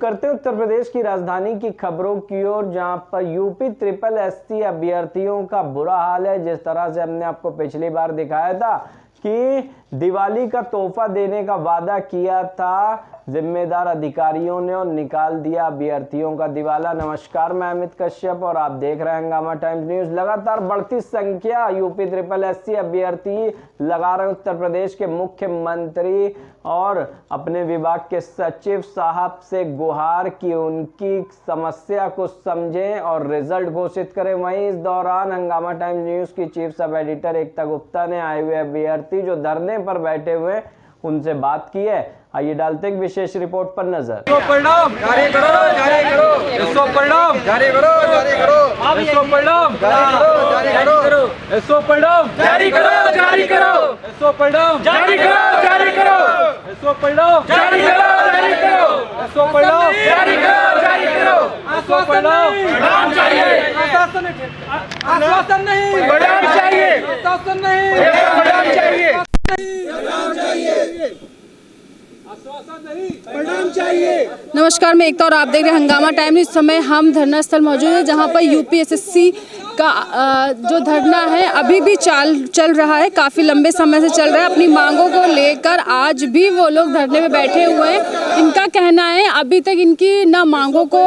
करते हैं उत्तर प्रदेश की राजधानी की खबरों की ओर, जहां पर यूपी ट्रिपल एससी अभ्यर्थियों का बुरा हाल है। जिस तरह से हमने आपको पिछली बार दिखाया था कि दिवाली का तोहफा देने का वादा किया था जिम्मेदार अधिकारियों ने और निकाल दिया अभ्यर्थियों का दिवाला। नमस्कार, मैं अमित कश्यप और आप देख रहे हैं हंगामा टाइम्स न्यूज। लगातार बढ़ती संख्या यूपी ट्रिपल एससी अभ्यर्थी लगा रहे उत्तर प्रदेश के मुख्यमंत्री और अपने विभाग के सचिव साहब से गुहार की उनकी समस्या को समझें और रिजल्ट घोषित करें। वहीं इस दौरान हंगामा टाइम्स न्यूज की चीफ सब एडिटर एकता गुप्ता ने आए हुए अभ्यर्थी जो धरने पर बैठे हुए उनसे बात की है। आइए डालते हैं विशेष रिपोर्ट पर नजर। परिणाम जारी करो, जारी करो। परिणाम जारी करो, जारी करो। परिणाम जारी करो, जारी करो। परिणाम जारी करो, जारी करो। परिणाम जारी करो, जारी करो। परिणाम जारी करो, जारी करो। परिणाम जारी करो, जारी करो। परिणाम चाहिए, आश्वासन नहीं, परिणाम चाहिए, आश्वासन नहीं, परिणाम चाहिए, परिणाम चाहिए, आश्वासन नहीं, परिणाम चाहिए। नमस्कार, मैं एकता और आप देख रहे हैं हंगामा टाइम। इस समय हम धरना स्थल मौजूद है जहां पर यूपीएसएससी का जो धरना है अभी भी चल रहा है, काफ़ी लंबे समय से चल रहा है। अपनी मांगों को लेकर आज भी वो लोग धरने में बैठे हुए हैं। इनका कहना है अभी तक इनकी ना मांगों को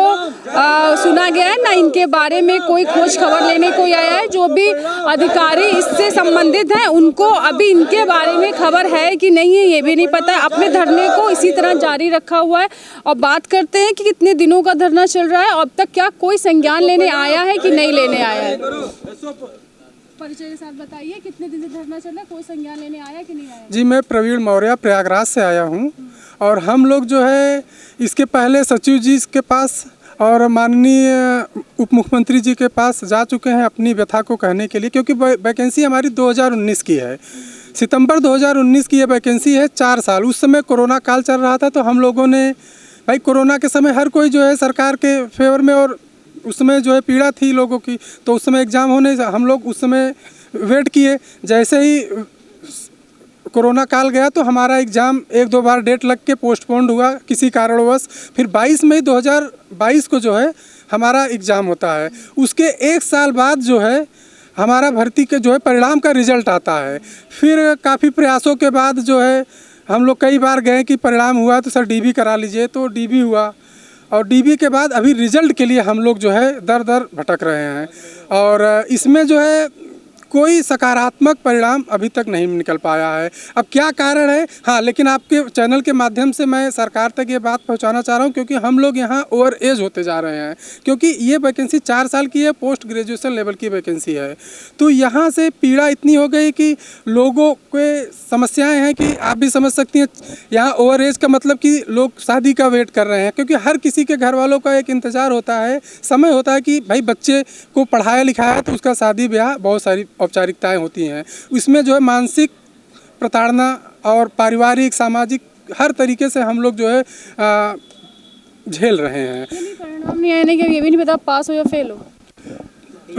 सुना गया है, ना इनके बारे में कोई खोज खबर लेने कोई आया है। जो भी अधिकारी इससे संबंधित हैं उनको अभी इनके बारे में खबर है कि नहीं है ये भी नहीं पता है। अपने धरने को इसी तरह जारी रखा हुआ है। और बात करते हैं कि कितने दिनों का धरना चल रहा है और अब तक क्या कोई संज्ञान लेने आया है कि नहीं लेने आया है। परिचय के साथ बताइए, कितने दिन से धरना चल रहा है, कोई संज्ञान लेने आया कि नहीं आया? जी, मैं प्रवीण मौर्य प्रयागराज से आया हूँ और हम लोग जो है इसके पहले सचिव जी के पास और माननीय उप मुख्यमंत्री जी के पास जा चुके हैं अपनी व्यथा को कहने के लिए, क्योंकि वैकेंसी हमारी 2019 की है। सितंबर 2019 की ये वैकेंसी है, 4 साल। उस समय कोरोना काल चल रहा था, तो हम लोगों ने भाई कोरोना के समय हर कोई जो है सरकार के फेवर में, और उस समय जो है पीड़ा थी लोगों की, तो उस समय एग्ज़ाम होने हम लोग उस समय वेट किए। जैसे ही कोरोना काल गया तो हमारा एग्ज़ाम 1-2 बार डेट लग के पोस्टपोन्ड हुआ किसी कारणवश। फिर 22 मई 2022 को जो है हमारा एग्ज़ाम होता है। उसके 1 साल बाद जो है हमारा भर्ती के जो है परिणाम का रिज़ल्ट आता है। फिर काफ़ी प्रयासों के बाद जो है हम लोग कई बार गए कि परिणाम हुआ तो सर डीबी करा लीजिए, तो डीबी हुआ। और डीबी के बाद अभी रिज़ल्ट के लिए हम लोग जो है दर दर भटक रहे हैं और इसमें जो है कोई सकारात्मक परिणाम अभी तक नहीं निकल पाया है। अब क्या कारण है? हाँ, लेकिन आपके चैनल के माध्यम से मैं सरकार तक ये बात पहुंचाना चाह रहा हूं, क्योंकि हम लोग यहाँ ओवर एज होते जा रहे हैं। क्योंकि ये वैकेंसी 4 साल की है, पोस्ट ग्रेजुएशन लेवल की वैकेंसी है। तो यहाँ से पीड़ा इतनी हो गई कि लोगों के समस्याएँ हैं कि आप भी समझ सकती हैं। यहाँ ओवर एज का मतलब कि लोग शादी का वेट कर रहे हैं, क्योंकि हर किसी के घर वालों का एक इंतज़ार होता है, समय होता है कि भाई बच्चे को पढ़ाया लिखाया तो उसका शादी ब्याह, बहुत सारी औपचारिकताएं होती हैं। इसमें जो है मानसिक प्रताड़ना और पारिवारिक सामाजिक हर तरीके से हम लोग जो है झेल रहे हैं। परिणाम नहीं आने के ये भी नहीं पता पास हो या फेल हो।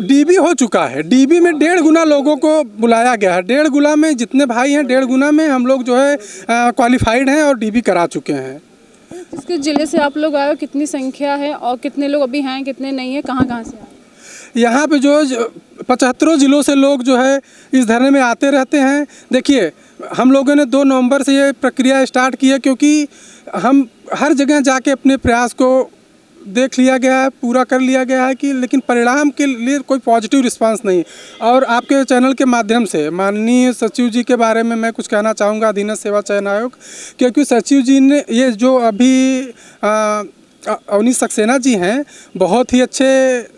डीबी हो चुका है, डीबी में 1.5 गुना लोगों को बुलाया गया है। 1.5 गुना में जितने भाई हैं, 1.5 गुना में हम लोग जो है क्वालिफाइड हैं और डीबी करा चुके हैं। किस जिले से आप लोग आए हो, कितनी संख्या है और कितने लोग अभी हैं, कितने नहीं है, कहाँ कहाँ से आए? यहाँ पे जो 75 ज़िलों से लोग जो है इस धरने में आते रहते हैं। देखिए, हम लोगों ने 2 नवंबर से ये प्रक्रिया स्टार्ट की है, क्योंकि हम हर जगह जाके अपने प्रयास को देख लिया गया है, पूरा कर लिया गया है कि लेकिन परिणाम के लिए कोई पॉजिटिव रिस्पांस नहीं। और आपके चैनल के माध्यम से माननीय सचिव जी के बारे में मैं कुछ कहना चाहूँगा, अधीनस्थ सेवा चयन आयोग, क्योंकि सचिव जी ने ये जो अभी अवनीश सक्सेना जी हैं, बहुत ही अच्छे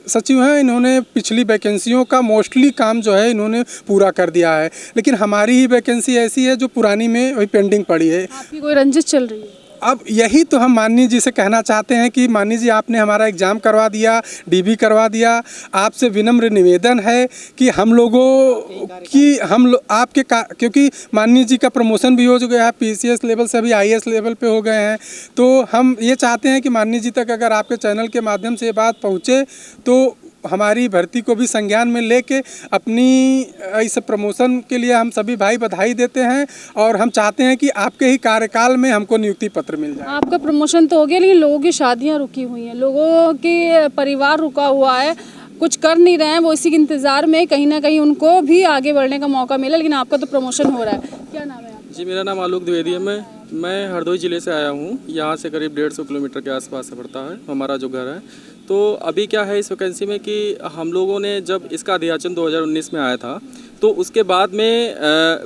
सचिव हैं। इन्होंने पिछली वैकेंसियों का मोस्टली काम जो है इन्होंने पूरा कर दिया है, लेकिन हमारी ही वैकेंसी ऐसी है जो पुरानी में वही पेंडिंग पड़ी है। आपकी कोई रंजिश चल रही है? अब यही तो हम माननीय जी से कहना चाहते हैं कि माननीय जी, आपने हमारा एग्ज़ाम करवा दिया, डीबी करवा दिया। आपसे विनम्र निवेदन है कि हम लोगों की आपके क्योंकि माननीय जी का प्रमोशन भी हो गया है, पीसीएस लेवल से अभी आईएएस लेवल पे हो गए हैं। तो हम ये चाहते हैं कि माननीय जी तक अगर आपके चैनल के माध्यम से ये बात पहुँचे तो हमारी भर्ती को भी संज्ञान में लेके अपनी इस प्रमोशन के लिए हम सभी भाई बधाई देते हैं और हम चाहते हैं कि आपके ही कार्यकाल में हमको नियुक्ति पत्र मिल जाए। आपका प्रमोशन तो हो गया, लेकिन लोगों की शादियां रुकी हुई हैं, लोगों के परिवार रुका हुआ है, कुछ कर नहीं रहे हैं, वो इसी के इंतज़ार में कहीं ना कहीं उनको भी आगे बढ़ने का मौका मिला, लेकिन आपका तो प्रमोशन हो रहा है। क्या नाम है आपका? जी, मेरा नाम आलोक द्विवेदी है। मैं हरदोई ज़िले से आया हूँ। यहाँ से करीब 150 किलोमीटर के आसपास से पड़ता है हमारा जो घर है। तो अभी क्या है इस वैकेंसी में कि हम लोगों ने जब इसका अधियाचन 2019 में आया था तो उसके बाद में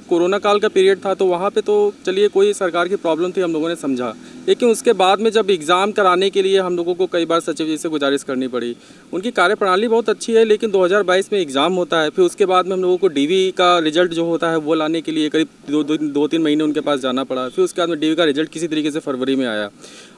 कोरोना काल का पीरियड था, तो वहाँ पे तो चलिए कोई सरकार की प्रॉब्लम थी, हम लोगों ने समझा, लेकिन उसके बाद में जब एग्ज़ाम कराने के लिए हम लोगों को कई बार सचिव जी से गुजारिश करनी पड़ी। उनकी कार्यप्रणाली बहुत अच्छी है, लेकिन 2022 में एग्ज़ाम होता है, फिर उसके बाद में हम लोगों को डीवी का रिजल्ट जो होता है वो लाने के लिए करीब 2-3 महीने उनके पास जाना पड़ा। फिर उसके बाद में डीवी का रिजल्ट किसी तरीके से फरवरी में आया।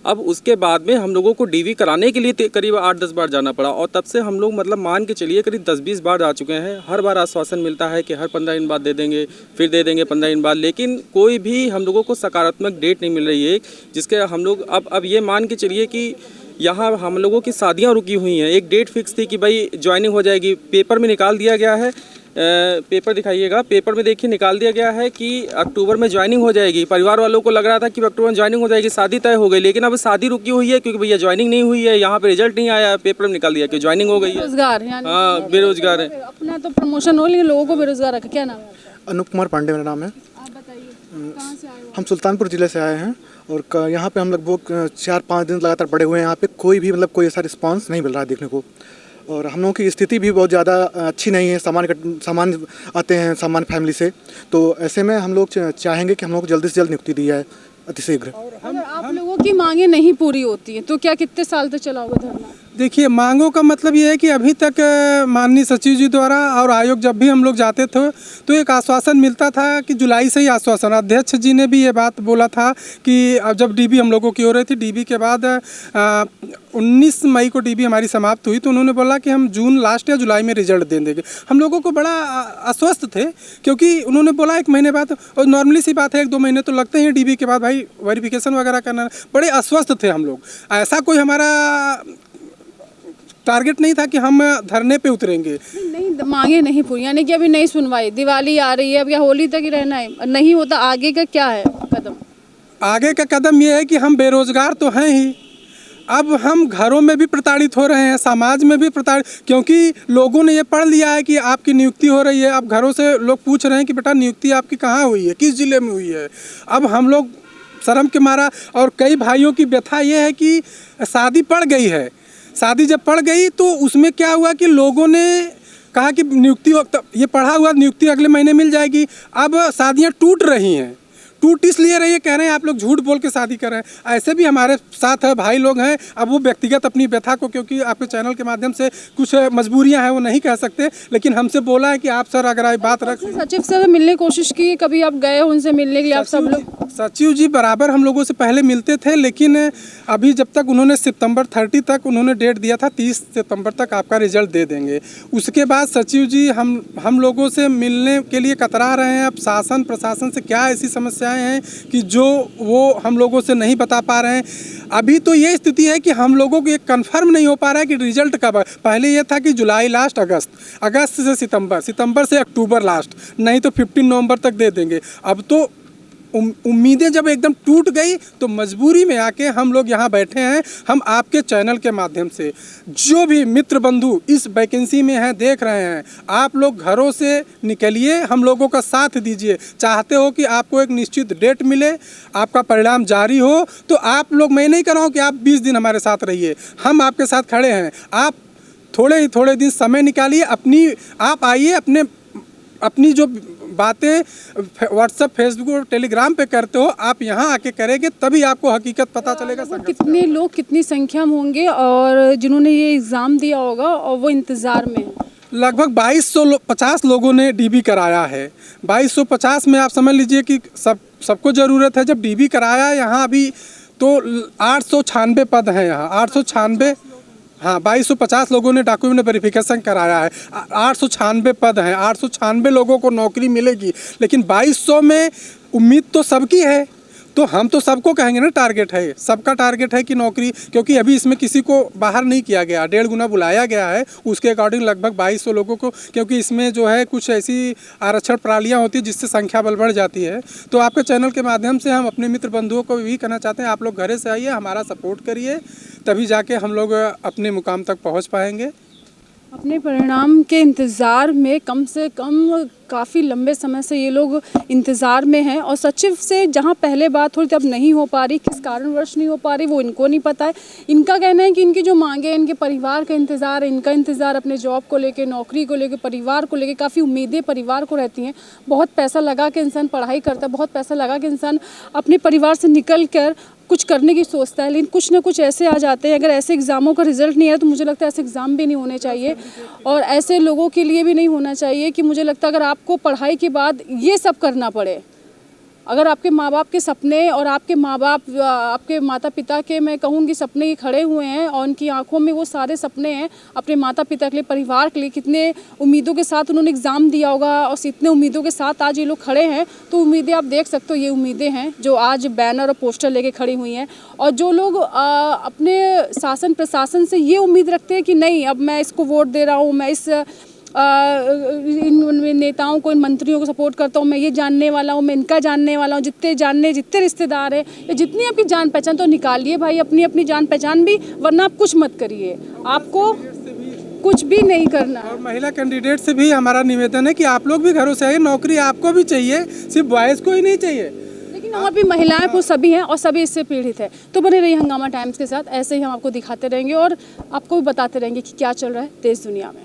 अब उसके बाद में हम लोगों को डीवी कराने के लिए करीब 8-10 बार जाना पड़ा, और तब से हम लोग मतलब मान के चलिए करीब 10-20 बार आ चुके हैं। हर बार आश्वासन मिलता है कि हर 15 दिन बाद दे देंगे, फिर दे देंगे 15 दिन बाद, लेकिन कोई भी हम लोगों को सकारात्मक डेट नहीं मिल रही है जिसके हम लोग अब ये मान के चलिए कि यहाँ हम लोगों की शादियाँ रुकी हुई हैं। एक डेट फिक्स थी कि भाई ज्वाइनिंग हो जाएगी, पेपर में निकाल दिया गया है, पेपर दिखाइएगा, पेपर में देखिए निकाल दिया गया है कि अक्टूबर में ज्वाइनिंग हो जाएगी। परिवार वालों को लग रहा था कि अक्टूबर में ज्वाइनिंग हो जाएगी, शादी तय हो गई, लेकिन अब शादी रुकी हुई है क्योंकि भैया ज्वाइनिंग नहीं हुई है, यहाँ पे रिजल्ट नहीं आया, पेपर में निकाल दिया कि ज्वाइनिंग हो गई है। बेरोजगार, हाँ, बेरोजगार है। अपना तो प्रमोशन हो, लेकिन लोगों को बेरोजगार रखा। क्या नाम है आपका? अनूप कुमार पांडे मेरा नाम है। आप बताइए, कहाँ से आए हो? हम सुल्तानपुर ज़िले से आए हैं और यहाँ पे हम लगभग 4-5 दिन लगातार पड़े हुए हैं। यहाँ पे कोई भी मतलब कोई ऐसा रिस्पांस नहीं मिल रहा है देखने को, और हम लोगों की स्थिति भी बहुत ज़्यादा अच्छी नहीं है। सामान्य आते हैं सामान्य फैमिली से, तो ऐसे में हम लोग चाहेंगे कि हम लोग को जल्दी से जल्द नियुक्ति दी जाए अतिशीघ्र। अगर आप लोगों की मांगे नहीं पूरी होती हैं तो क्या कितने साल तक चला होगा धरना? देखिए, मांगों का मतलब ये है कि अभी तक माननीय सचिव जी द्वारा और आयोग जब भी हम लोग जाते थे तो एक आश्वासन मिलता था कि जुलाई से ही आश्वासन, अध्यक्ष जी ने भी ये बात बोला था कि अब जब डीबी हम लोगों की हो रही थी, डीबी के बाद 19 मई को डीबी हमारी समाप्त हुई, तो उन्होंने बोला कि हम जून लास्ट या जुलाई में रिजल्ट दे देंगे। हम लोगों को बड़ा अस्वस्थ थे क्योंकि उन्होंने बोला 1 महीने बाद, और नॉर्मली सी बात है 1-2 महीने तो लगते हैं डीबी के बाद भाई वेरिफिकेशन वगैरह करना। बड़े अस्वस्थ थे हम लोग। ऐसा कोई हमारा टारगेट नहीं था कि हम धरने पे उतरेंगे। नहीं, मांगे नहीं पूरी, यानी कि अभी नहीं सुनवाई, दिवाली आ रही है, अब क्या होली तक ही रहना है? नहीं होता, आगे का क्या है कदम? आगे का कदम ये है कि हम बेरोजगार तो हैं ही, अब हम घरों में भी प्रताड़ित हो रहे हैं, समाज में भी प्रताड़ित, क्योंकि लोगों ने ये पढ़ लिया है कि आपकी नियुक्ति हो रही है। अब घरों से लोग पूछ रहे हैं कि बेटा नियुक्ति आपकी कहाँ हुई है, किस ज़िले में हुई है। अब हम लोग शर्म के मारा, और कई भाइयों की व्यथा ये है कि शादी पड़ गई है, शादी जब पड़ गई तो उसमें क्या हुआ कि लोगों ने कहा कि नियुक्ति ये पढ़ा हुआ नियुक्ति अगले महीने मिल जाएगी। अब शादियां टूट रही हैं, टूट इसलिए रही है, कह रहे हैं आप लोग झूठ बोल के शादी कर रहे हैं। ऐसे भी हमारे साथ है भाई लोग हैं। अब वो व्यक्तिगत अपनी व्यथा को, क्योंकि आपके चैनल के माध्यम से कुछ मजबूरियां हैं वो नहीं कह सकते, लेकिन हमसे बोला है कि आप सर अगर बात रख। सचिव से मिलने की कोशिश की, कभी आप गए उनसे मिलने के लिए? आप सब लोग सचिव जी बराबर हम लोगों से पहले मिलते थे, लेकिन अभी जब तक उन्होंने सितंबर 30 तक उन्होंने डेट दिया था, 30 सितंबर तक आपका रिजल्ट दे देंगे। उसके बाद सचिव जी हम लोगों से मिलने के लिए कतरा रहे हैं। अब शासन प्रशासन से क्या ऐसी समस्याएं हैं कि जो वो हम लोगों से नहीं बता पा रहे हैं। अभी तो ये स्थिति है कि हम लोगों को ये कंफर्म नहीं हो पा रहा है कि रिजल्ट कब है। पहले ये था कि जुलाई लास्ट, अगस्त से सितंबर से अक्टूबर लास्ट, नहीं तो 15 नवंबर तक दे देंगे। अब तो उम्मीदें जब एकदम टूट गई तो मजबूरी में आके हम लोग यहाँ बैठे हैं। हम आपके चैनल के माध्यम से जो भी मित्र बंधु इस वैकेंसी में हैं, देख रहे हैं, आप लोग घरों से निकलिए, हम लोगों का साथ दीजिए। चाहते हो कि आपको एक निश्चित डेट मिले, आपका परिणाम जारी हो, तो आप लोग, मैं नहीं कर रहा हूँ कि आप 20 दिन हमारे साथ रहिए, हम आपके साथ खड़े हैं। आप थोड़े दिन समय निकालिए, आप आइए, अपनी जो बातें व्हाट्सएप, फेसबुक और टेलीग्राम पे करते हो, आप यहाँ आके करेंगे, तभी आपको हकीकत पता चलेगा। कितने लोग, कितनी संख्या में होंगे और जिन्होंने ये एग्ज़ाम दिया होगा और वो इंतज़ार में हैं? लगभग 2250 लोगों ने डीबी कराया है। 2250 में आप समझ लीजिए कि सबको ज़रूरत है। जब डीबी कराया यहाँ अभी तो 896 पद हैं यहाँ, 896, हाँ 2250 लोगों ने डॉक्यूमेंट वेरिफिकेशन कराया है। 896 पद हैं, 896 लोगों को नौकरी मिलेगी, लेकिन 2200 में उम्मीद तो सबकी है। तो हम तो सबको कहेंगे ना, टारगेट है, सबका टारगेट है कि नौकरी, क्योंकि अभी इसमें किसी को बाहर नहीं किया गया, 1.5 गुना बुलाया गया है, उसके अकॉर्डिंग लगभग 2200 लोगों को, क्योंकि इसमें जो है कुछ ऐसी आरक्षण प्रणालियाँ होती है जिससे संख्या बल बढ़ जाती है। तो आपके चैनल के माध्यम से हम अपने मित्र बंधुओं को भी कहना चाहते हैं, आप लोग घरे से आइए, हमारा सपोर्ट करिए, तभी जाके हम लोग अपने मुकाम तक पहुँच पाएंगे। अपने परिणाम के इंतज़ार में कम से कम काफ़ी लंबे समय से ये लोग इंतज़ार में हैं, और सचिव से जहाँ पहले बात हो रही थी अब नहीं हो पा रही, किस कारणवश नहीं हो पा रही वो इनको नहीं पता है। इनका कहना है कि इनकी जो मांगे हैं, इनके परिवार का इंतज़ार है, इनका इंतज़ार अपने जॉब को लेके, नौकरी को लेके, परिवार को लेके, काफ़ी उम्मीदें परिवार को रहती हैं। बहुत पैसा लगा के इंसान पढ़ाई करता है, बहुत पैसा लगा के इंसान अपने परिवार से निकल कर कुछ करने की सोचता है, लेकिन कुछ ना कुछ ऐसे आ जाते हैं, अगर ऐसे एग्ज़ामों का रिजल्ट नहीं आया तो मुझे लगता है ऐसे एग्ज़ाम भी नहीं होने चाहिए, और ऐसे लोगों के लिए भी नहीं होना चाहिए कि मुझे लगता है अगर आपको पढ़ाई के बाद ये सब करना पड़े, अगर आपके माँ बाप के सपने और आपके माँ बाप, आपके माता पिता के, मैं कहूँगी सपने ही खड़े हुए हैं और उनकी आंखों में वो सारे सपने हैं अपने माता पिता के लिए, परिवार के लिए, कितने उम्मीदों के साथ उन्होंने एग्ज़ाम दिया होगा और इतने उम्मीदों के साथ आज ये लोग खड़े हैं। तो उम्मीदें आप देख सकते हो, ये उम्मीदें हैं जो आज बैनर और पोस्टर लेके खड़ी हुई हैं, और जो लोग अपने शासन प्रशासन से ये उम्मीद रखते हैं कि नहीं अब मैं इसको वोट दे रहा हूँ, मैं इस इन नेताओं को, इन मंत्रियों को सपोर्ट करता हूँ, मैं ये जानने वाला हूँ, मैं इनका जानने वाला हूँ, जितने रिश्तेदार हैं या जितनी आपकी जान पहचान, तो निकालिए भाई अपनी अपनी जान पहचान भी, वरना आप कुछ मत करिए, आपको कुछ भी नहीं करना। और महिला कैंडिडेट से भी हमारा निवेदन है कि आप लोग भी घरों से आइए, नौकरी आपको भी चाहिए, सिर्फ बॉयज़ को ही नहीं चाहिए, लेकिन और भी महिलाएं वो सभी हैं और सभी इससे पीड़ित है। तो बने रहिए हंगामा टाइम्स के साथ, ऐसे ही हम आपको दिखाते रहेंगे और आपको भी बताते रहेंगे कि क्या चल रहा है देश दुनिया में।